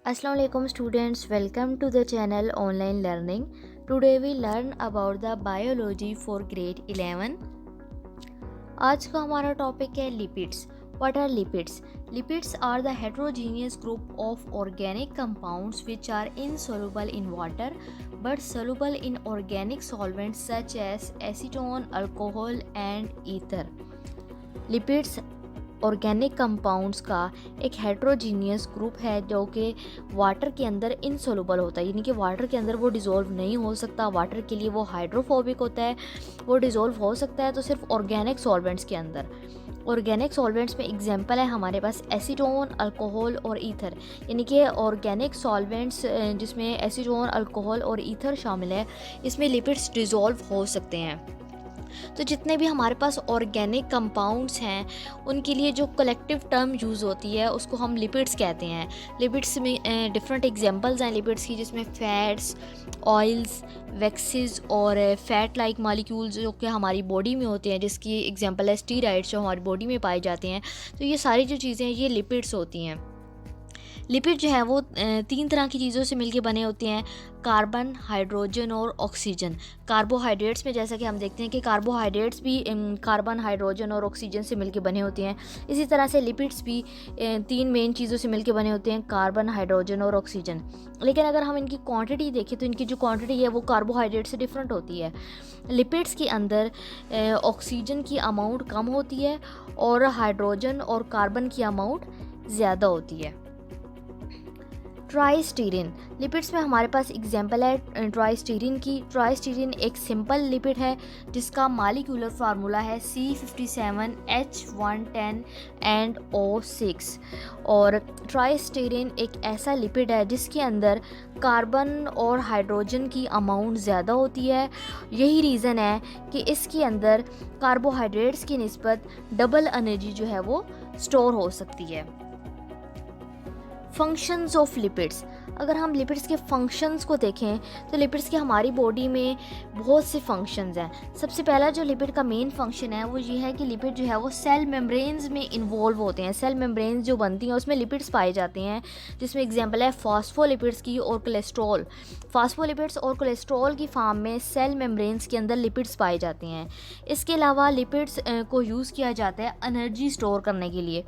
Assalamu alaikum students, welcome to the channel Online Learning. Today we learn about the biology for grade 11. आज का हमारा topic है lipids. What are lipids? Lipids are the heterogeneous group of organic compounds which are insoluble in water but soluble in organic solvents such as acetone, alcohol and ether. Lipids organic compounds का एक heterogeneous group है जो कि water के अंदर इनसोलूबल होता है, यानी कि वाटर के अंदर वो डिज़ोल्व नहीं हो सकता. वाटर के लिए वो हाइड्रोफोबिक होता है, वो डिज़ोल्व हो सकता है तो सिर्फ ऑर्गेनिक सॉल्वेंट्स के अंदर. ऑर्गेनिक सॉल्वेंट्स में एग्जांपल है हमारे पास एसीटोन, अल्कोहल और ईथर, यानी कि ऑर्गेनिक सॉल्वेंट्स जिसमें एसीटोन, अल्कोहल और ईथर शामिल है, इसमें लिपिड्स डिज़ोल्व हो सकते हैं. तो जितने भी हमारे पास ऑर्गेनिक कंपाउंड्स हैं उनके लिए जो कलेक्टिव टर्म यूज़ होती है उसको हम लिपिड्स कहते हैं. लिपिड्स में डिफरेंट एग्जांपल्स हैं लिपिड्स की, जिसमें फैट्स, ऑयल्स, वैक्सेस और फैट लाइक मॉलिक्यूल्स जो कि हमारी बॉडी में होते हैं, जिसकी एग्जांपल है स्टीरॉइड्स जो हमारी बॉडी में पाए जाते हैं. तो ये सारी जो चीज़ें ये लिपिड्स होती हैं. लिपिड जो है वो तीन तरह की चीज़ों से मिलके बने होते हैं: कार्बन, हाइड्रोजन और ऑक्सीजन. कार्बोहाइड्रेट्स में जैसा कि हम देखते हैं कि कार्बोहाइड्रेट्स भी कार्बन, हाइड्रोजन और ऑक्सीजन से मिलके बने होते हैं. इसी तरह से लिपिड्स भी तीन मेन चीज़ों से मिलके बने होते हैं: कार्बन, हाइड्रोजन और ऑक्सीजन. लेकिन अगर हम इनकी क्वांटिटी देखें तो इनकी जो क्वांटिटी है वो कार्बोहाइड्रेट से डिफरेंट होती है. लिपिड्स के अंदर ऑक्सीजन की अमाउंट कम होती है और हाइड्रोजन और कार्बन की अमाउंट ज़्यादा होती है. ट्राइस्टीरिन. लिपिड्स में हमारे पास एग्जांपल है ट्राइस्टीरिन की. ट्राइस्टीरिन एक सिंपल लिपिड है जिसका मॉलिक्यूलर फार्मूला है C57H110NO6. और ट्राइस्टीरिन एक ऐसा लिपिड है जिसके अंदर कार्बन और हाइड्रोजन की अमाउंट ज़्यादा होती है. यही रीज़न है कि इसके अंदर कार्बोहाइड्रेट्स की निस्बत डबल एनर्जी जो है वो स्टोर हो सकती है. Functions of lipids. अगर हम लिपिड्स के फंक्शंस को देखें तो लिपिड्स के हमारी बॉडी में बहुत से फंक्शंस हैं. सबसे पहला जो लिपिड का मेन फंक्शन है वो ये है कि लिपिड जो है वो सेल मेम्ब्रेन्स में इन्वॉल्व होते हैं. सेल मेम्ब्रेन्स जो बनती हैं उसमें लिपिड्स पाए जाते हैं, जिसमें एग्जांपल है फॉस्फोलिपिड्स की और कोलेस्ट्रॉल. फॉस्फोलिपिड्स और कोलेस्ट्रॉल की फॉर्म में सेल मेम्ब्रेन्स के अंदर लिपिड्स पाए जाते हैं. इसके अलावा लिपिड्स को यूज़ किया जाता है एनर्जी स्टोर करने के लिए.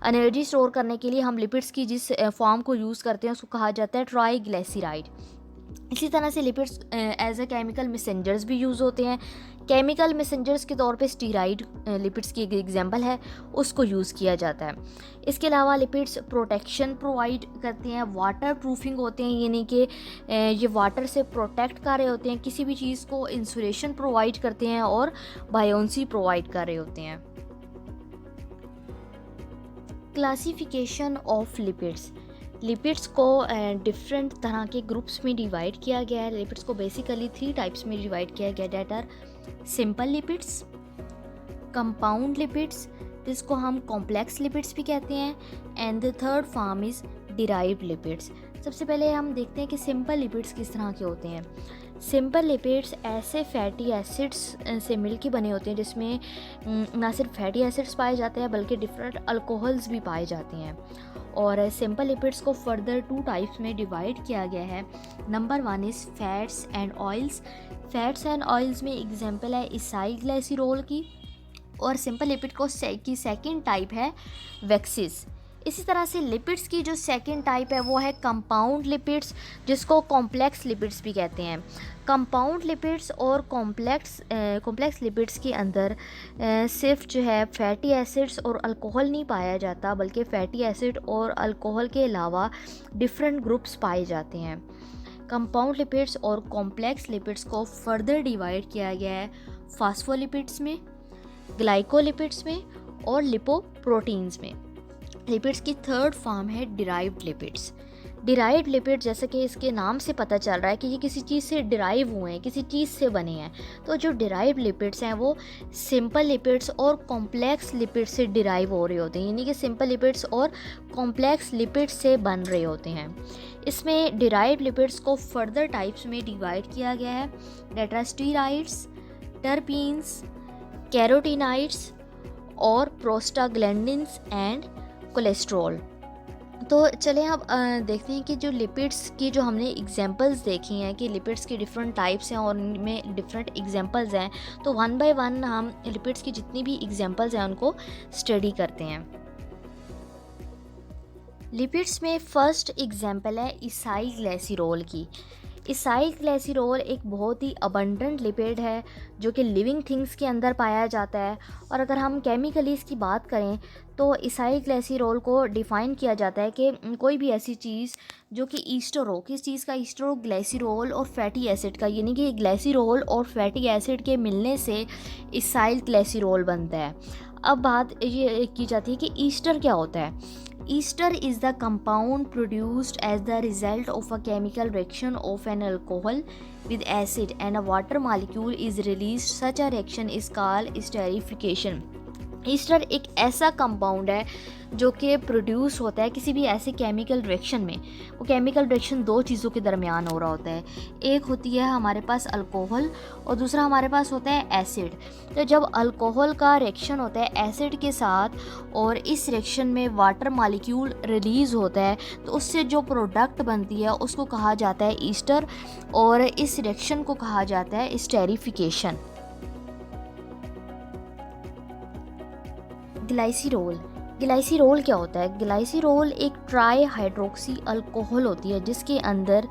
एनर्जी स्टोर करने के लिए हम लिपिड्स की जिस फॉर्म को यूज़ करते हैं उसको कहा जाता है ट्राइग्लिसराइड. इसी तरह से lipids as a chemical messengers भी यूज़ होते हैं. केमिकल मैसेंजर्स के तौर पे स्टीराइड लिपिड्स की एक एग्जांपल है, उसको यूज़ किया जाता है. इसके अलावा लिपिड्स प्रोटेक्शन प्रोवाइड करते हैं, वाटर प्रूफिंग होते हैं, यानी कि ये वाटर से प्रोटेक्ट कर रहे होते हैं, किसी भी चीज़ को इंसुलेशन प्रोवाइड करते हैं और बायोन्सी प्रोवाइड कर रहे होते हैं. Classification of lipids. लिपिड्स को डिफरेंट तरह के ग्रुप्स में डिवाइड किया गया है. लिपिड्स को बेसिकली 3 टाइप्स में डिवाइड किया गया है. That are simple lipids, compound lipids जिसको हम कॉम्प्लेक्स लिपिड्स भी कहते हैं, and the third form is derived lipids. सबसे पहले हम देखते हैं कि सिंपल लिपिड्स किस तरह के होते हैं. सिंपल लिपिड्स ऐसे फैटी एसिड्स से मिलके बने होते हैं जिसमें ना सिर्फ फैटी एसिड्स पाए जाते हैं बल्कि डिफरेंट अल्कोहल्स भी पाए जाते हैं. और सिंपल लिपिड्स को फर्दर 2 टाइप्स में डिवाइड किया गया है. Number 1 is fats and oils. Fats and oils में एग्जांपल है इसाइल ग्लिसरॉल की. और सिंपल लिपिड की सेकंड टाइप है वैक्सेस. इसी तरह से लिपिड्स की जो सेकंड टाइप है वो है कंपाउंड लिपिड्स, जिसको कॉम्प्लेक्स लिपिड्स भी कहते हैं. कंपाउंड लिपिड्स और कॉम्प्लेक्स लिपिड्स के अंदर सिर्फ जो है फैटी एसिड्स और अल्कोहल नहीं पाया जाता बल्कि फैटी एसिड और अल्कोहल के अलावा डिफरेंट ग्रुप्स पाए जाते हैं. कंपाउंड लिपिड्स और कॉम्प्लेक्स लिपिड्स को फर्दर डिवाइड किया गया है फॉस्फोलिपिड्स में, ग्लाइकोलिपिड्स में और लिपोप्रोटीन्स में. लिपिड्स की थर्ड फॉर्म है डिराइव्ड लिपिड्स. डिराइव्ड लिपिड जैसे कि इसके नाम से पता चल रहा है कि ये किसी चीज़ से डिराइव हुए हैं, किसी चीज़ से बने हैं. तो जो डिराइव्ड लिपिड्स हैं वो सिंपल लिपिड्स और कॉम्प्लेक्स लिपिड्स से डिराइव हो रहे होते हैं, यानी कि सिंपल लिपिड्स और कॉम्प्लेक्स लिपिड्स से बन रहे होते हैं. इसमें डिराइव्ड लिपिड्स को फर्दर टाइप्स में डिवाइड किया गया है. That are steroids, terpenes, carotenoids और प्रोस्टाग्लैंडिन्स एंड कोलेस्ट्रॉल. तो चलें अब देखते हैं कि जो लिपिड्स की जो हमने एग्जांपल्स देखी हैं कि लिपिड्स की डिफरेंट टाइप्स हैं और उनमें डिफरेंट एग्जांपल्स हैं, तो वन बाय वन हम लिपिड्स की जितनी भी एग्जांपल्स हैं उनको स्टडी करते हैं। लिपिड्स में फर्स्ट एग्जांपल है इसाइल ग्लिसरॉल की। इसाइल ग्लिसरॉल एक बहुत ही अबंडेंट लिपिड है जो कि लिविंग थिंग्स के अंदर पाया जाता है। और अगर हम केमिकली इसकी बात करें तो इसाइल ग्लिसरॉल को डिफ़ाइन किया जाता है कि कोई भी ऐसी चीज़ जो कि ईस्टर हो, किस चीज़ का ईस्टर हो, ग्लिसरॉल और फैटी एसिड का, यानी कि ग्लिसरॉल और फैटी एसिड के मिलने से इसाइल ग्लिसरॉल बनता है। अब बात ये की जाती है कि ईस्टर क्या होता है। Ester is the compound produced as the result of a chemical reaction of an alcohol with acid and a water molecule is released. Such a reaction is called esterification. Easter एक ऐसा compound है जो कि produce होता है किसी भी ऐसे केमिकल रिएक्शन में। वो केमिकल रिएक्शन दो चीज़ों के दरमियान हो रहा होता है, एक होती है हमारे पास अल्कोहल और दूसरा हमारे पास होता है एसिड। तो जब अल्कोहल का रिएक्शन होता है एसिड के साथ और इस रिएक्शन में वाटर मॉलिक्यूल रिलीज़ होता है तो उससे जो प्रोडक्ट बनती है उसको कहा जाता है ईस्टर और इस रिएक्शन को कहा जाता है एस्टेरिफिकेशन। ग्लाइसिरोल। ग्लाइसिरोल क्या होता है? ग्लाइसिरोल एक ट्राई हाइड्रोक्सी अल्कोहल होती है जिसके अंदर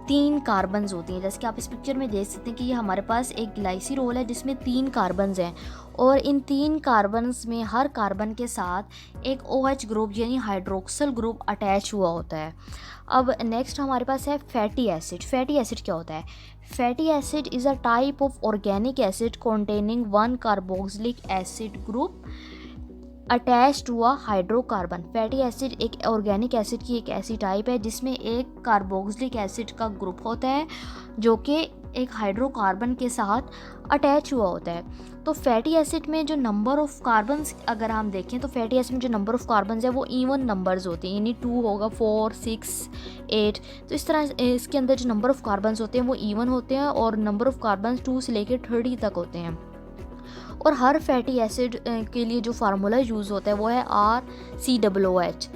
3 कार्बन्स होती हैं। जैसे कि आप इस पिक्चर में देख सकते हैं कि ये हमारे पास एक ग्लाइसिरोल है जिसमें 3 कार्बन्स हैं और इन 3 कार्बन्स में हर कार्बन के साथ एक OH ग्रुप यानी हाइड्रोक्सल ग्रुप अटैच हुआ होता है। अब नेक्स्ट हमारे पास है फैटी एसिड। फैटी एसिड क्या होता है? Fatty acid is a type of organic acid containing 1 carboxylic acid group attach to a hydrocarbon. Fatty acid एक ऑर्गेनिक एसिड की एक ऐसी टाइप है जिसमें एक कार्बोक्सिलिक एसिड का ग्रुप होता है जो कि एक हाइड्रोकार्बन के साथ अटैच हुआ होता है। तो फैटी एसिड में जो नंबर ऑफ़ कार्बन्स अगर हम देखें तो फैटी एसिड में जो नंबर ऑफ़ कार्बन्स है वो इवन नंबर्स होते हैं, यानी 2 होगा, 4, 6, 8। तो इस तरह इसके अंदर जो नंबर ऑफ़ कार्बन्स होते हैं वो इवन होते हैं और नंबर ऑफ़ कार्बन्स 2 से लेकर 30 तक होते हैं। और हर फैटी एसिड के लिए जो फार्मूला यूज़ होता है वो है RCOOH।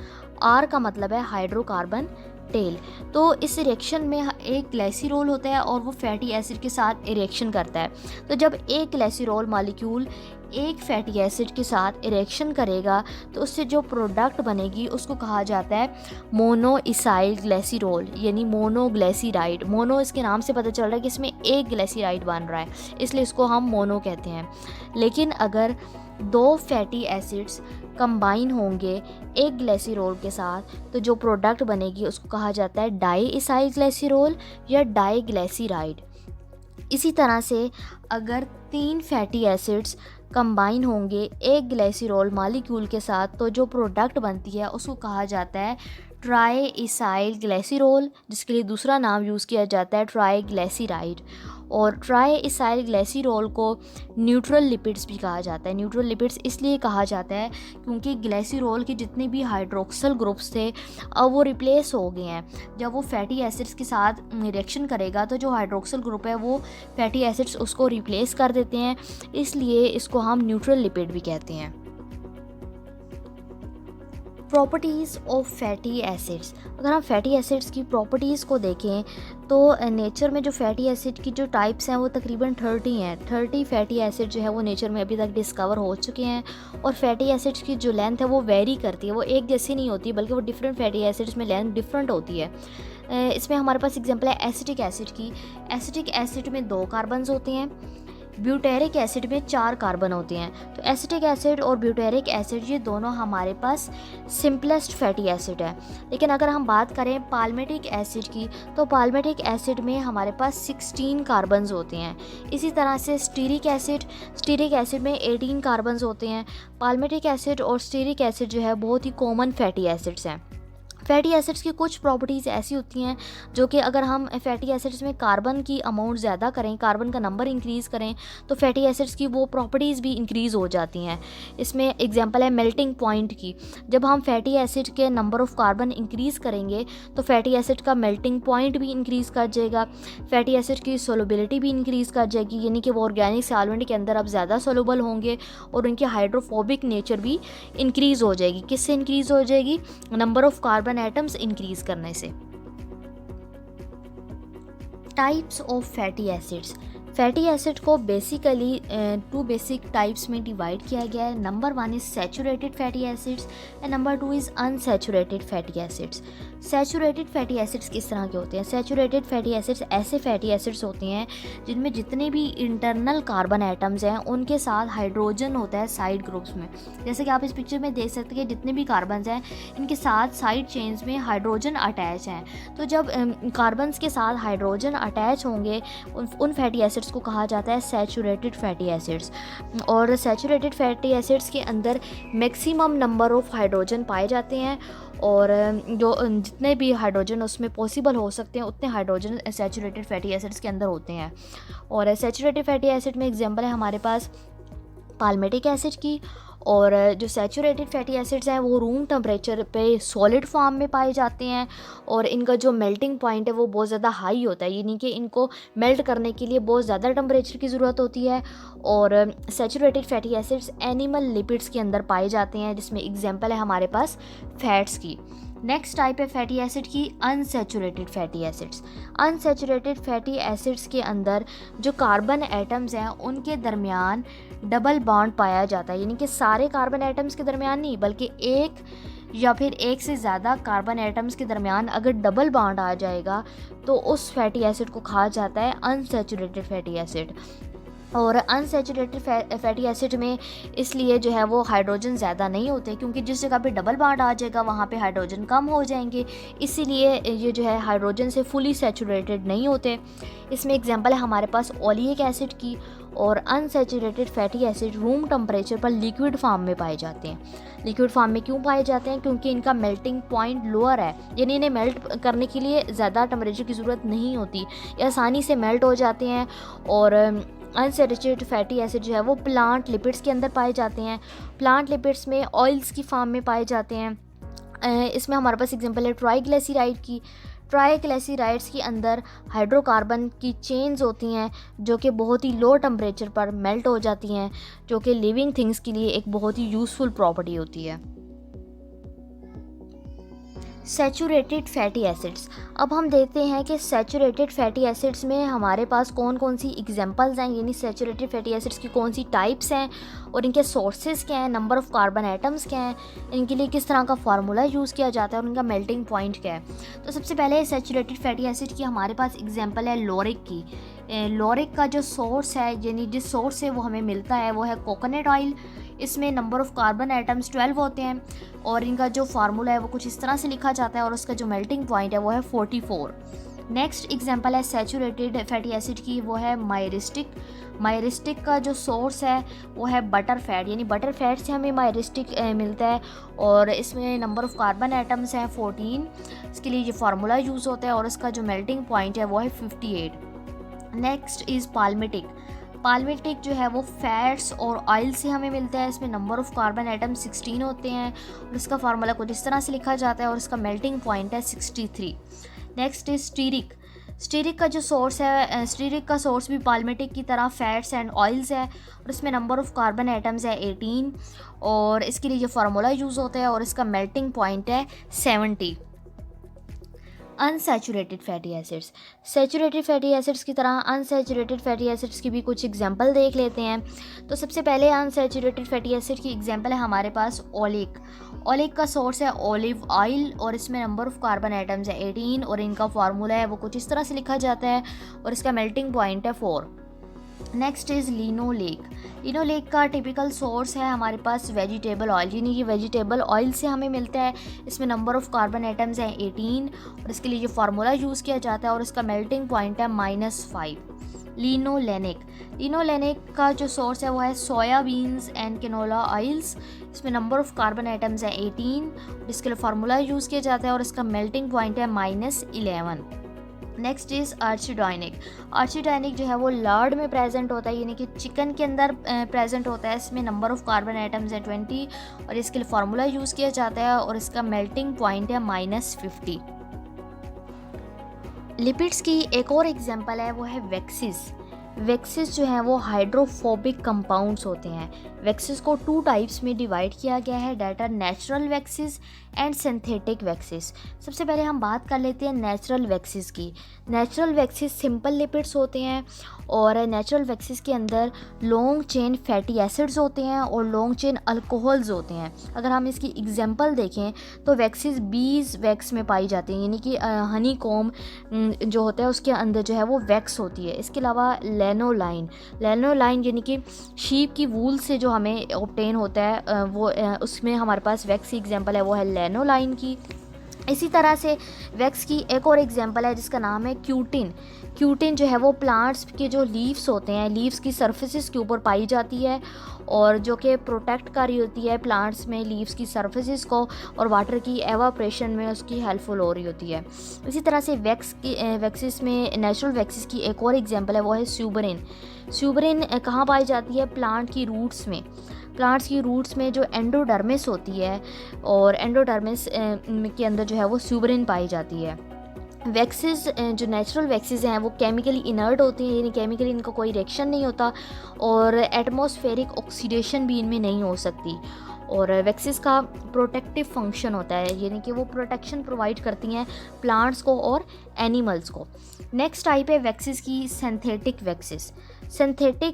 R का मतलब है हाइड्रोकार्बन टेल। तो इस रिएक्शन में एक ग्लाइसिरोल होता है और वो फैटी एसिड के साथ रिएक्शन करता है। तो जब एक ग्लाइसिरोल मॉलिक्यूल एक फैटी एसिड के साथ रिएक्शन करेगा तो उससे जो प्रोडक्ट बनेगी उसको कहा जाता है मोनो इसाइल ग्लिसरॉल यानी मोनोग्लिसराइड। मोनो इसके नाम से पता चल रहा है कि इसमें एक ग्लिसराइड बन रहा है, इसलिए इसको हम मोनो कहते हैं। लेकिन अगर 2 फैटी एसिड्स कंबाइन होंगे एक ग्लिसरॉल के साथ तो जो प्रोडक्ट बनेगी उसको कहा जाता है डाई इसाइल ग्लिसरॉल या डाई ग्लिसराइड। इसी तरह से अगर 3 फैटी एसिड्स कंबाइन होंगे एक ग्लिसरॉल मॉलिक्यूल के साथ तो जो प्रोडक्ट बनती है उसको कहा जाता है ट्राई इसाइल ग्लिसरॉल, जिसके लिए दूसरा नाम यूज़ किया जाता है ट्राई ग्लिसराइड। और ट्राई इसाइल ग्लिसरॉल को न्यूट्रल लिपिड्स भी कहा जाता है। न्यूट्रल लिपिड्स इसलिए कहा जाता है क्योंकि ग्लिसरॉल के जितने भी हाइड्रोक्सल ग्रुप्स थे अब वो रिप्लेस हो गए हैं। जब वो फैटी एसिड्स के साथ रिएक्शन करेगा तो जो हाइड्रोक्सल ग्रुप है वो फैटी एसिड्स उसको रिप्लेस कर देते हैं, इसलिए इसको हम न्यूट्रल लिपिड भी कहते हैं। Properties of fatty acids. अगर हम फैटी एसिड्स की प्रॉपर्टीज़ को देखें तो नेचर में जो फैटी एसिड की जो टाइप्स हैं वो तकरीबन 30 हैं। 30 फैटी एसिड जो है वो नेचर में अभी तक डिस्कवर हो चुके हैं। और फैटी एसिड्स की जो लेंथ है वो वेरी करती है, वो एक जैसी नहीं होती बल्कि वो डिफरेंट फैटी एसिड्स में लेंथ डिफरेंट होती है। इसमें हमारे पास एग्जांपल है एसिटिक एसिड की। एसिटिक एसिड में 2 कार्बन्स होते हैं, ब्यूटेरिक एसिड में 4 कार्बन होते हैं। तो एसिटिक एसिड और ब्यूटेरिक एसिड ये दोनों हमारे पास सिंपलेस्ट फैटी एसिड है। लेकिन अगर हम बात करें पाल्मेटिक एसिड की तो पाल्मेटिक एसिड में हमारे पास 16 कार्बन्स होते हैं। इसी तरह से स्टीरिक एसिड में 18 कार्बन्स होते हैं। पाल्मेटिक एसिड और स्टीरिक एसिड जो है बहुत ही कॉमन फैटी एसिड्स हैं। फैटी एसिड्स की कुछ प्रॉपर्टीज़ ऐसी होती हैं जो कि अगर हम फैटी एसिड्स में कार्बन की अमाउंट ज़्यादा करें, कार्बन का नंबर इंक्रीज़ करें तो फैटी एसिड्स की वो प्रॉपर्टीज़ भी इंक्रीज़ हो जाती हैं। इसमें एग्जांपल है मेल्टिंग पॉइंट की। जब हम फैटी एसिड के नंबर ऑफ़ कार्बन इंक्रीज़ करेंगे तो फैटी एसिड का मेल्टिंग पॉइंट भी इंक्रीज़ कर जाएगा, फैटी एसिड की सोलबिलिटी भी इंक्रीज़ कर जाएगी, यानी कि वो ऑर्गेनिक सॉल्वेंट के अंदर अब ज़्यादा सोलबल होंगे और उनकी हाइड्रोफोबिक नेचर भी इंक्रीज़ हो जाएगी। किससे इंक्रीज़ हो जाएगी? Number of carbon carbon atoms increase करने से। Types of fatty acids. Fatty acid को बेसिकली 2 बेसिक टाइप्स में डिवाइड किया गया है। Number 1 is saturated fatty acids and number 2 is unsaturated fatty acids. Saturated fatty acids किस तरह के होते हैं? सैचुरेटेड फैटी एसिड्स ऐसे फैटी एसिड्स होते हैं जिनमें जितने भी इंटरनल कार्बन एटम्स हैं उनके साथ हाइड्रोजन होता है साइड ग्रुप्स में। जैसे कि आप इस पिक्चर में देख सकते हैं कि जितने भी कार्बन्स हैं इनके साथ साइड चेन्स में हाइड्रोजन अटैच हैं। तो जब कार्बन्स के साथ हाइड्रोजन अटैच होंगे उन फैटी एसिड्स को कहा जाता है सैचुरेटेड फैटी एसिड्स। और सैचुरेटेड फैटी एसिड्स के अंदर मैक्सिमम नंबर ऑफ हाइड्रोजन पाए जाते हैं और जो जितने भी हाइड्रोजन उसमें पॉसिबल हो सकते हैं उतने हाइड्रोजन सैचुरेटेड फैटी एसिड्स के अंदर होते हैं। और सैचुरेटेड फैटी एसिड में एग्जांपल है हमारे पास पाल्मेटिक एसिड की। और जो सैचुरेटेड फैटी एसिड्स हैं वो रूम टेम्परेचर पे सॉलिड फॉर्म में पाए जाते हैं और इनका जो मेल्टिंग पॉइंट है वो बहुत ज़्यादा हाई होता है, यानी कि इनको मेल्ट करने के लिए बहुत ज़्यादा टेम्परेचर की ज़रूरत होती है। और saturated fatty acids animal lipids के अंदर पाए जाते हैं, जिसमें एग्जांपल है हमारे पास फैट्स की। नेक्स्ट टाइप है फैटी एसिड की unsaturated fatty acids. Unsaturated fatty acids के अंदर जो कार्बन एटम्स हैं उनके दरमियान डबल बॉन्ड पाया जाता है, यानी कि सारे कार्बन एटम्स के दरमियान नहीं बल्कि एक या फिर एक से ज़्यादा कार्बन एटम्स के दरमियान अगर डबल बॉन्ड आ जाएगा तो उस फैटी एसिड को कहा जाता है अनसैचुरेटेड फैटी एसिड। और अनसैचुरेटेड फैटी एसिड में इसलिए जो है वो हाइड्रोजन ज़्यादा नहीं होते, क्योंकि जिस जगह पे डबल बॉन्ड आ जाएगा वहाँ पे हाइड्रोजन कम हो जाएंगे, इसीलिए ये जो है हाइड्रोजन से फुली सैचुरेटेड नहीं होते। इसमें एग्जांपल है हमारे पास ओलिक एसिड की। और unsaturated fatty acid room temperature पर लिक्विड फॉर्म में पाए जाते हैं। लिक्विड फॉर्म में क्यों पाए जाते हैं? क्योंकि इनका मेल्टिंग पॉइंट लोअर है, यानी इन्हें मेल्ट करने के लिए ज़्यादा टेम्परेचर की ज़रूरत नहीं होती, ये आसानी से मेल्ट हो जाते हैं। और अनसैचुरेटेड फैटी एसिड जो है वो प्लांट लिपिड्स के अंदर पाए जाते हैं। प्लांट लिपिड्स में ऑयल्स की फॉर्म में पाए जाते हैं। इसमें हमारे पास एग्जांपल है ट्राइग्लिसराइड की। ट्राइग्लिसराइड्स के अंदर हाइड्रोकार्बन की चेन्स होती हैं जो कि बहुत ही लो टेम्परेचर पर मेल्ट हो जाती हैं, जो कि लिविंग थिंग्स के लिए एक बहुत ही यूज़फुल प्रॉपर्टी होती है। Saturated fatty acids. अब हम देखते हैं कि सैचुरेटेड फैटी एसिड्स में हमारे पास कौन कौन सी एग्जांपल्स हैं, यानी सैचुरेटेड फैटी एसिड्स की कौन सी टाइप्स हैं और इनके सोर्सेज क्या हैं, नंबर ऑफ़ कार्बन एटम्स क्या हैं, इनके लिए किस तरह का फार्मूला यूज़ किया जाता है और इनका मेल्टिंग पॉइंट क्या है। तो सबसे पहले सैचुरेटेड फैटी एसिड की हमारे पास एग्जांपल है लोरिक की। लोरिक का जो सोर्स है, यानी जिस सोर्स से वो हमें मिलता है वो है कोकोनट ऑयल। इसमें नंबर ऑफ़ कार्बन एटम्स 12 होते हैं और इनका जो फार्मूला है वो कुछ इस तरह से लिखा जाता है और उसका जो मेल्टिंग पॉइंट है वो है 44। नेक्स्ट एग्जांपल है सैचुरेटेड फैटी एसिड की, वो है मायरिस्टिक। मायरिस्टिक का जो सोर्स है वो है बटर फैट, यानी बटर फैट से हमें मायरिस्टिक मिलता है और इसमें नंबर ऑफ़ कार्बन एटम्स हैं 14। इसके लिए ये फार्मूला यूज़ होता है और इसका जो मेल्टिंग पॉइंट है वो है 58। Next is palmitic. पाल्मेटिक जो है वो फैट्स और ऑयल से हमें मिलता है। इसमें नंबर ऑफ़ कार्बन एटम 16 होते हैं और इसका फार्मूला कुछ इस तरह से लिखा जाता है और इसका मेल्टिंग पॉइंट है 63। Next is stearic. स्टीरिक का जो सोर्स है, स्टीरिक का सोर्स भी पाल्मेटिक की तरह फैट्स एंड ऑयल्स है और इसमें नंबर ऑफ़ कार्बन एटम्स है 18 और इसके लिए ये फार्मूला यूज़ होता है और इसका मेल्टिंग पॉइंट है 70। Unsaturated fatty acids. Saturated fatty acids की तरह अनसैचुरेटेड फैटी एसिड्स की भी कुछ एग्जांपल देख लेते हैं। तो सबसे पहले अनसैचुरेटेड फैटी एसिड की एग्जांपल है हमारे पास ओलिक। ओलिक का सोर्स है ओलिव ऑयल और इसमें नंबर ऑफ़ कार्बन एटम्स है 18 और इनका फार्मूला है वो कुछ इस तरह से लिखा जाता है और इसका मेल्टिंग पॉइंट है 4। Next is लिनोलेक। लिनोलेक का टिपिकल सोर्स है हमारे पास वेजिटेबल ऑयल, यानी कि वेजिटेबल ऑयल से हमें मिलता है। इसमें नंबर ऑफ़ कार्बन एटम्स हैं 18 और इसके लिए ये फार्मूला यूज़ किया जाता है और इसका मेल्टिंग पॉइंट है -5। लिनोलेनिक। लिनोलेनिक का जो सोर्स है वो है सोया बीन्स एंड कैनोला ऑयल्स। इसमें नंबर ऑफ़ कार्बन एटम्स हैं 18 और इसके लिए फार्मूला यूज़ किया जाता है और इसका मेल्टिंग पॉइंट है -11। Next is आर्चिडाइनिक। आर्चिडाइनिक जो है वो लर्ड में प्रेजेंट होता है, यानी कि चिकन के अंदर प्रेजेंट होता है। इसमें नंबर ऑफ़ कार्बन एटम्स है 20 और इसके लिए फार्मूला यूज़ किया जाता है और इसका मेल्टिंग पॉइंट है -50। लिपिड्स की एक और एग्जांपल है वो है वैक्सीज। वैक्सीज जो है वो हाइड्रोफोबिक कंपाउंड्स होते हैं। वैक्सीज को 2 टाइप्स में डिवाइड किया गया है, that are natural waxes and synthetic waxes. सबसे पहले हम बात कर लेते हैं नेचुरल वैक्सेस की। नेचुरल वैक्सेस सिंपल लिपिड्स होते हैं और नेचुरल वैक्सेस के अंदर लॉन्ग चेन फैटी एसिड्स होते हैं और लॉन्ग चेन अल्कोहल्स होते हैं। अगर हम इसकी एग्जांपल देखें तो वैक्सेस बीज वैक्स में पाई जाती हैं, यानी कि हनी कॉम जो होता है उसके अंदर जो है वो वैक्स होती है। इसके अलावा लेनोलाइन यानी कि शीप की वूल से जो हमें ऑब्टेन होता है वो उसमें हमारे पास वैक्स की एग्जांपल है, वो है लेनोलाइन की। इसी तरह से वैक्स की एक और एग्जांपल है जिसका नाम है क्यूटिन जो है वो प्लांट्स के जो लीव्स होते हैं, लीव्स की सर्फेसिस के ऊपर पाई जाती है और जो कि प्रोटेक्ट कर रही होती है प्लांट्स में लीव्स की सर्फेसिस को और वाटर की एवाप्रेशन में उसकी हेल्पफुल हो रही होती है। इसी तरह से वैक्सेस में नेचुरल वैक्सेस की एक और एग्जांपल है, वो है स्यूबरिन कहाँ पाई जाती है? प्लांट्स की रूट्स में जो एंडोडर्मिस होती है और एंडोडर्मिस के अंदर जो है वो स्यूबरिन पाई जाती है। वैक्सेस जो नेचुरल वैक्सेस हैं वो केमिकली इनर्ट होती हैं, यानी केमिकली इनका कोई रिएक्शन नहीं होता और एटमॉस्फेरिक ऑक्सीडेशन भी इनमें नहीं हो सकती। और वैक्सेस का प्रोटेक्टिव फंक्शन होता है, यानी कि वो प्रोटेक्शन प्रोवाइड करती हैं प्लांट्स को और एनिमल्स को। नेक्स्ट टाइप है वैक्सेस की सिंथेटिक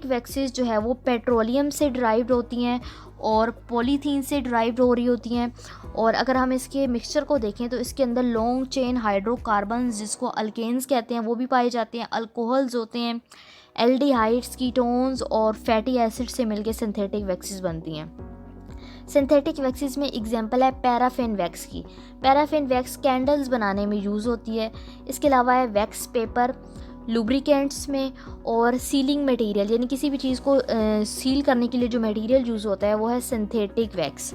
वैक्सेस जो है वो पेट्रोलियम से डिराइव्ड होती हैं और पॉलीथीन से डिराइव्ड हो रही होती हैं। और अगर हम इसके मिक्सचर को देखें तो इसके अंदर लॉन्ग चेन हाइड्रोकार्बन्स जिसको अल्केन्स कहते हैं वो भी पाए जाते हैं, अल्कोहल्स होते हैं, एल्डिहाइड्स, कीटोन्स और फैटी एसिड से मिलकर सिंथेटिक वैक्सेस बनती हैं। सिंथेटिक वैक्सेस में एग्जांपल है पैराफिन वैक्स की। पैराफिन वैक्स कैंडल्स बनाने में यूज़ होती है। इसके अलावा है वैक्स पेपर लुब्रिकेंट्स में और सीलिंग मटेरियल, यानी किसी भी चीज़ को सील करने के लिए जो मटेरियल यूज़ होता है वो है सिंथेटिक वैक्स।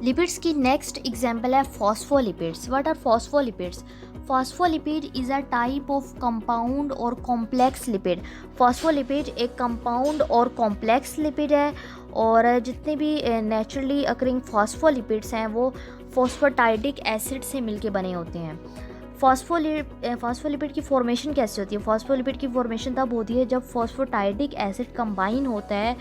लिपिड्स की नेक्स्ट एग्जांपल है phospholipids. What are phospholipids? Phospholipid is a type of compound और कॉम्प्लेक्स लिपिड। फॉस्फोलिपिड एक कंपाउंड और कॉम्प्लेक्स लिपिड है और जितने भी नेचुरली अकरिंग फॉस्फोलिपिड्स हैं वो फॉस्फेटाइडिक एसिड से मिलके बने होते हैं। फॉस्फोलिपिड की फॉर्मेशन कैसे होती है? फॉस्फोलिपिड की फॉर्मेशन तब होती है जब फॉस्फेटाइडिक एसिड कंबाइन होता है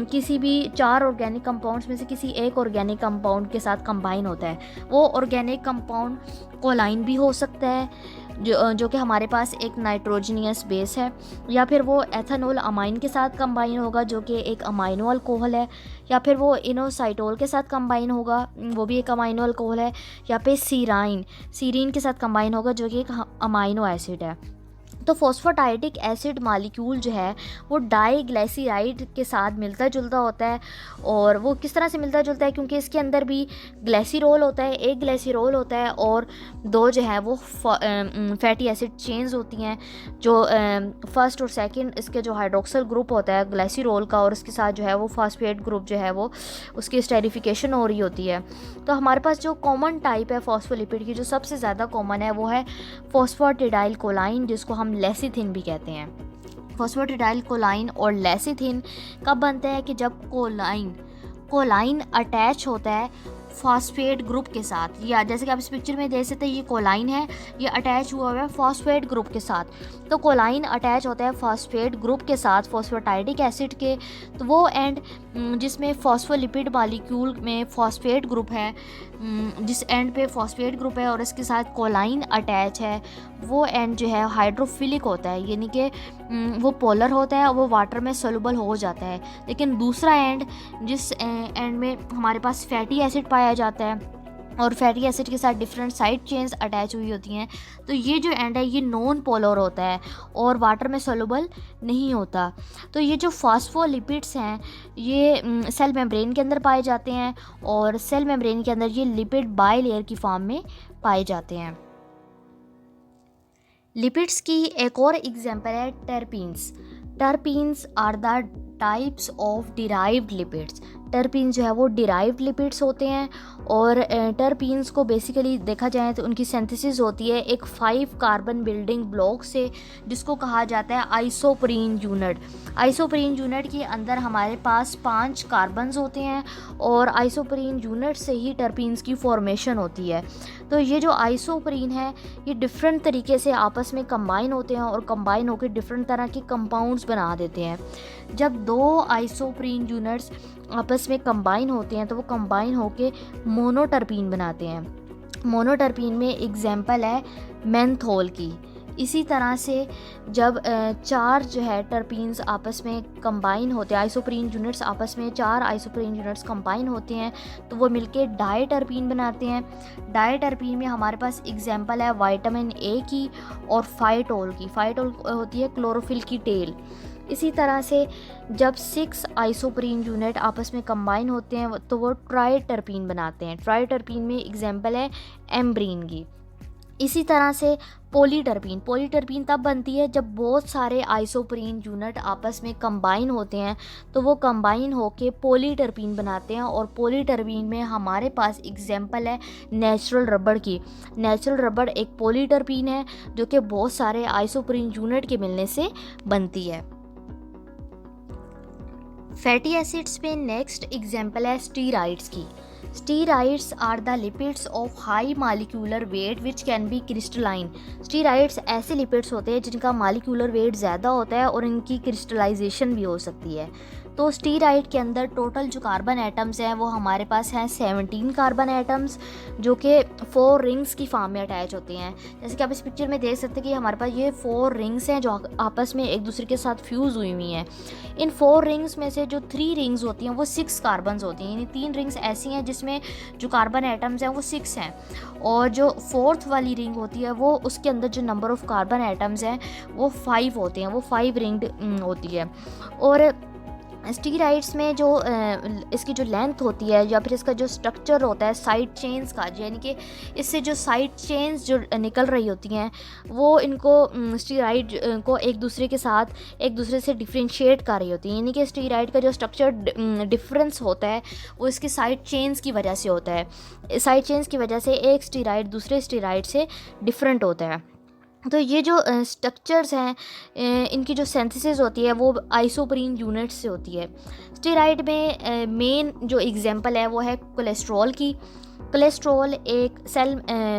किसी भी 4 ऑर्गेनिक कंपाउंड्स में से किसी एक ऑर्गेनिक कंपाउंड के साथ कंबाइन होता है। वो ऑर्गेनिक कंपाउंड कोलाइन भी हो सकता है जो कि हमारे पास एक नाइट्रोजनियस बेस है, या फिर वो एथेनॉल अमाइन के साथ कंबाइन होगा जो कि एक अमाइनो अल्कोहल है, या फिर वो इनोसाइटोल के साथ कंबाइन होगा, वो भी एक अमाइनो अल्कोहल है, या फिर सीरीन के साथ कंबाइन होगा जो कि एक अमाइनो एसिड है। तो फॉस्फेटाइडिक एसिड मॉलिक्यूल जो है वो डाइग्लिसराइड के साथ मिलता जुलता होता है। और वो किस तरह से मिलता जुलता है? क्योंकि इसके अंदर भी ग्लिसरॉल होता है, एक ग्लिसरॉल होता है और 2 जो है वो फैटी एसिड चेन्स होती हैं जो फर्स्ट और सेकंड इसके जो हाइड्रोक्सिल ग्रुप होता है ग्लिसरॉल का और उसके साथ जो है वो फॉस्फेट ग्रुप जो है वो उसकी स्टेरिफिकेशन हो रही होती है। तो हमारे पास जो कॉमन टाइप है फॉस्फोलिपिड की, जो सबसे ज़्यादा कॉमन है, वो है फॉस्फेटिडाइल कोलाइन, जिसको हम लेसिथिन भी कहते हैं। फॉस्फेटिडाइल कोलाइन और लेसिथिन कब बनता है? कि जब कोलाइन अटैच होता है फॉस्फेट ग्रुप के साथ, या जैसे कि आप इस पिक्चर में देख सकते हैं ये कोलाइन है, ये अटैच हुआ हुआ है फॉस्फेट ग्रुप के साथ। तो कोलाइन अटैच होता है फॉस्फेट ग्रुप के साथ फॉस्फेटाइडिक एसिड के, तो वो एंड जिसमें फॉस्फोलिपिड मॉलिक्यूल में फॉस्फेट ग्रुप है, जिस एंड पे फॉस्फेट ग्रुप है और इसके साथ कोलाइन अटैच है, वो एंड जो है हाइड्रोफिलिक होता है, यानी कि वो पोलर होता है और वो वाटर में सोल्यूबल हो जाता है। लेकिन दूसरा एंड जिस एंड में हमारे पास फैटी एसिड पाया जाता है और फैटी एसिड के साथ डिफरेंट साइड चेन्स अटैच हुई होती हैं, तो ये जो एंड है ये नॉन पोलर होता है और वाटर में सोल्यूबल नहीं होता। तो ये जो फॉस्फोलिपिड्स हैं ये सेल मेम्ब्रेन के अंदर पाए जाते हैं और सेल मेम्ब्रेन के अंदर ये लिपिड बाई लेयर की फॉर्म में पाए जाते हैं। लिपिड्स की एक और एग्जांपल है terpenes are the types of derived lipids. Terpene जो है वो डिराइव्ड लिपिड्स होते हैं और टर्पीन्स को बेसिकली देखा जाए तो उनकी सिंथेसिस होती है एक 5 कार्बन बिल्डिंग ब्लॉक से, जिसको कहा जाता है आइसोप्रीन यूनिट। आइसोप्रीन यूनिट के अंदर हमारे पास 5 कार्बन्स होते हैं और आइसोप्रीन यूनिट से ही टर्पीन्स की फॉर्मेशन होती है। तो ये जो आइसोप्रीन है ये डिफरेंट तरीके से आपस में कंबाइन होते हैं और कंबाइन होकर डिफरेंट तरह के कंपाउंड्स बना देते हैं। जब 2 आइसोप्रीन यूनिट्स आपस में कंबाइन होते हैं तो वो कंबाइन होके मोनोटर्पीन बनाते हैं। मोनोटर्पीन में एग्जाम्पल है मेंथोल की। इसी तरह से जब चार जो है टर्पीन्स आपस में कंबाइन होते हैं, आइसोप्रीन यूनिट्स आपस में 4 आइसोप्रीन यूनिट्स कंबाइन होते हैं तो वो मिलके डायटर्पीन बनाते हैं। डायटर्पीन में हमारे पास एग्जांपल है विटामिन ए की और फाइटोल की। फाइटोल होती है क्लोरोफिल की टेल। इसी तरह से जब 6 आइसोप्रीन यूनिट आपस में कंबाइन होते हैं तो वो ट्राइटर्पीन बनाते हैं। ट्राइटर्पीन में एग्जांपल है एम्ब्रीन की। इसी तरह से पॉलीटर्पीन तब बनती है जब बहुत सारे आइसोप्रीन यूनिट आपस में कंबाइन होते हैं तो वो कंबाइन होके पॉलीटर्पीन बनाते हैं। और पॉलीटर्पीन में हमारे पास एग्जांपल है नेचुरल रबड़ की। नेचुरल रबड़ एक पॉलीटर्पीन है जो कि बहुत सारे आइसोप्रीन यूनिट के मिलने से बनती है। फैटी एसिड्स में नेक्स्ट एग्जांपल है स्टीराइड्स की। Steroids are the lipids of high molecular weight which can be crystalline. Steroids ऐसे लिपिड्स होते हैं जिनका मॉलिक्यूलर वेट ज़्यादा होता है और इनकी क्रिस्टलाइजेशन भी हो सकती है। तो स्टीराइड के अंदर टोटल जो कार्बन एटम्स हैं वो हमारे पास हैं 17 कार्बन एटम्स जो कि 4 रिंग्स की फॉर्म में अटैच होते हैं। जैसे कि आप इस पिक्चर में देख सकते हैं कि हमारे पास ये 4 रिंग्स हैं जो आपस में एक दूसरे के साथ फ्यूज़ हुई हुई हैं। इन 4 रिंग्स में से जो 3 रिंग्स होती हैं वो 6 कार्बन्स होती हैं, यानी 3 रिंग्स ऐसी हैं जिसमें जो कार्बन एटम्स हैं वो 6 हैं और जो 4th वाली रिंग होती है वो उसके अंदर जो नंबर ऑफ़ कार्बन एटम्स हैं वो 5 होते हैं, वो 5 रिंग्ड होती है। और स्टीराइड्स में जो इसकी जो लेंथ होती है या फिर इसका जो स्ट्रक्चर होता है साइड चेन्स का, यानी कि इससे जो साइड चेन्स जो निकल रही होती हैं वो इनको स्टीराइड को एक दूसरे से डिफ्रेंशिएट कर रही होती हैं। यानी कि स्टीराइड का जो स्ट्रक्चर डिफरेंस होता है वो इसके साइड चेन्स की वजह से होता है। साइड चेन्स की वजह से एक स्टीराइड दूसरे स्टीराइड से डिफरेंट होता है। तो ये जो स्ट्रक्चर्स हैं इनकी जो सिंथेसिस होती है वो आइसोप्रीन यूनिट्स से होती है। स्टीराइड में मेन जो एग्जांपल है वो है कोलेस्ट्रॉल की। कोलेस्ट्रॉल एक सेल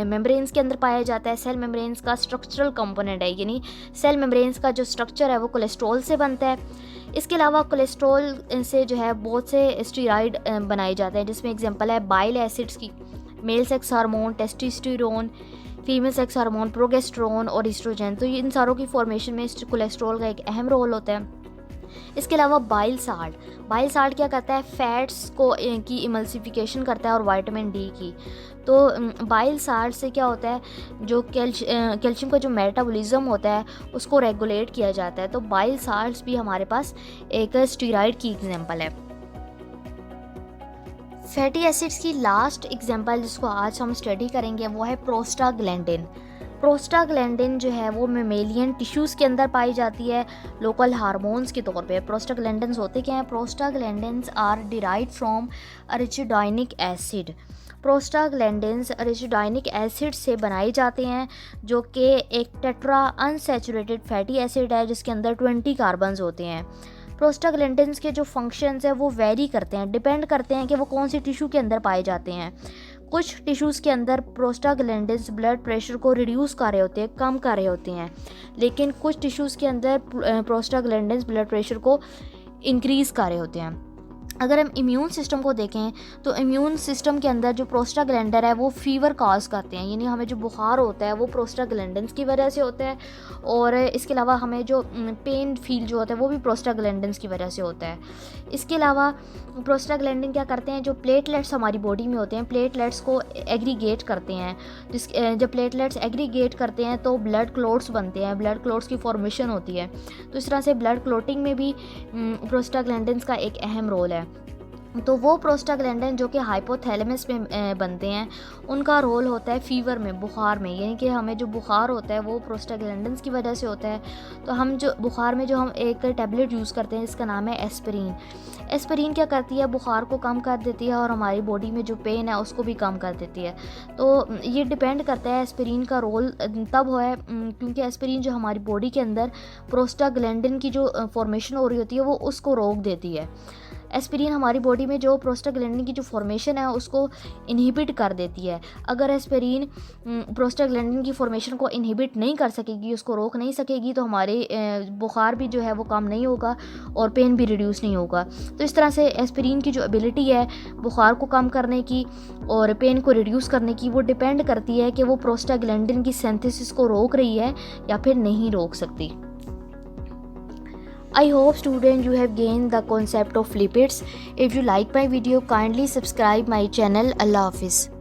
मेम्ब्रेन्स के अंदर पाया जाता है। सेल मेम्ब्रेन्स का स्ट्रक्चरल कंपोनेंट है, यानी सेल मेम्ब्रेन्स का जो स्ट्रक्चर है वो कोलेस्ट्रॉल से बनता है। इसके अलावा कोलेस्ट्रॉल से जो है बहुत से स्टीराइड बनाए जाते हैं जिसमें एग्जांपल है बाइल एसिड्स की, male sex hormone, testosterone, female sex hormone, progesterone और एस्ट्रोजन। तो इन सारों की फॉर्मेशन में कोलेस्ट्रॉल का एक अहम रोल होता है। इसके अलावा बाइल साल्ट क्या करता है, फैट्स को की इमल्सिफिकेशन करता है और विटामिन डी की। तो बाइल साल्ट से क्या होता है, जो कैल्शियम का जो मेटाबॉलिज्म होता है उसको रेगुलेट किया जाता है। तो बाइल साल्ट्स भी हमारे पास एक स्टीराइड की एग्जांपल है। फैटी एसिड्स की लास्ट एग्जांपल जिसको आज हम स्टडी करेंगे वो है प्रोस्टाग्लैंडिन। प्रोस्टाग्लैंडिन जो है वो मेमेलियन टिश्यूज़ के अंदर पाई जाती है लोकल हार्मोन्स के तौर पे। प्रोस्टाग्लैंडिन्स होते क्या हैं? Prostaglandins are derived from arachidonic acid. Prostaglandins arachidonic acid से बनाए जाते हैं जो कि एक टेट्रा अनसैचुरेटेड फैटी एसिड है जिसके अंदर 20 कार्बन्स होते हैं। प्रोस्टाग्लैंडिन्स के जो फंक्शंस हैं वो वेरी करते हैं, डिपेंड करते हैं कि वो कौन सी टिश्यू के अंदर पाए जाते हैं। कुछ टिश्यूज़ के अंदर प्रोस्टाग्लैंडिन्स ब्लड प्रेशर को रिड्यूस कर रहे होते हैं, कम कर रहे होते हैं, लेकिन कुछ टिश्यूज़ के अंदर प्रोस्टाग्लैंडिन्स ब्लड प्रेशर को इंक्रीज़ कर रहे होते हैं। अगर हम इम्यून सिस्टम को देखें तो इम्यून सिस्टम के अंदर जो प्रोस्टाग्लैंडिन है वो फीवर कॉज करते हैं, यानी हमें जो बुखार होता है वो प्रोस्टाग्लैंडिन्स की वजह से होता है। और इसके अलावा हमें जो पेन फील जो होता है वो भी प्रोस्टाग्लैंडिन्स की वजह से होता है। इसके अलावा प्रोस्टाग्लैंडिन क्या करते हैं, जो प्लेटलेट्स हमारी बॉडी में होते हैं प्लेटलेट्स को एग्रीगेट करते हैं। जब प्लेटलेट्स एग्रीगेट करते हैं तो ब्लड क्लॉट्स बनते हैं, ब्लड क्लॉट्स की फॉर्मेशन होती है। तो इस तरह से ब्लड क्लॉटिंग में भी प्रोस्टाग्लैंडिन्स का एक अहम रोल है। तो वो प्रोस्टाग्लैंडिन जो कि हाइपोथैलेमस में बनते हैं उनका रोल होता है फीवर में, बुखार में, यानी कि हमें जो बुखार होता है वो प्रोस्टाग्लैंडिन्स की वजह से होता है। तो हम जो बुखार में जो हम एक टैबलेट यूज़ करते हैं इसका नाम है एस्पिरिन। एस्पिरिन क्या करती है, बुखार को कम कर देती है और हमारी बॉडी में जो पेन है उसको भी कम कर देती है। तो ये डिपेंड करता है एस्पिरिन का रोल तब है क्योंकि एस्पिरिन जो हमारी बॉडी के अंदर प्रोस्टाग्लैंडिन की जो फॉर्मेशन हो रही होती है वो उसको रोक देती है। एस्पिरिन हमारी बॉडी में जो प्रोस्टाग्लैंडिन की जो फॉर्मेशन है उसको इनहिबिट कर देती है। अगर एस्पिरिन प्रोस्टाग्लैंडिन की फॉर्मेशन को इनहिबिट नहीं कर सकेगी, उसको रोक नहीं सकेगी, तो हमारे बुखार भी जो है वो कम नहीं होगा और पेन भी रिड्यूस नहीं होगा। तो इस तरह से एस्पिरिन की जो एबिलिटी है बुखार को कम करने की और पेन को रिड्यूस करने की, वो डिपेंड करती है कि वो प्रोस्टाग्लैंडिन की सिंथेसिस को रोक रही है या फिर नहीं रोक सकती। I hope student you have gained the concept of lipids. If you like my video, kindly subscribe my channel. Allah Hafiz.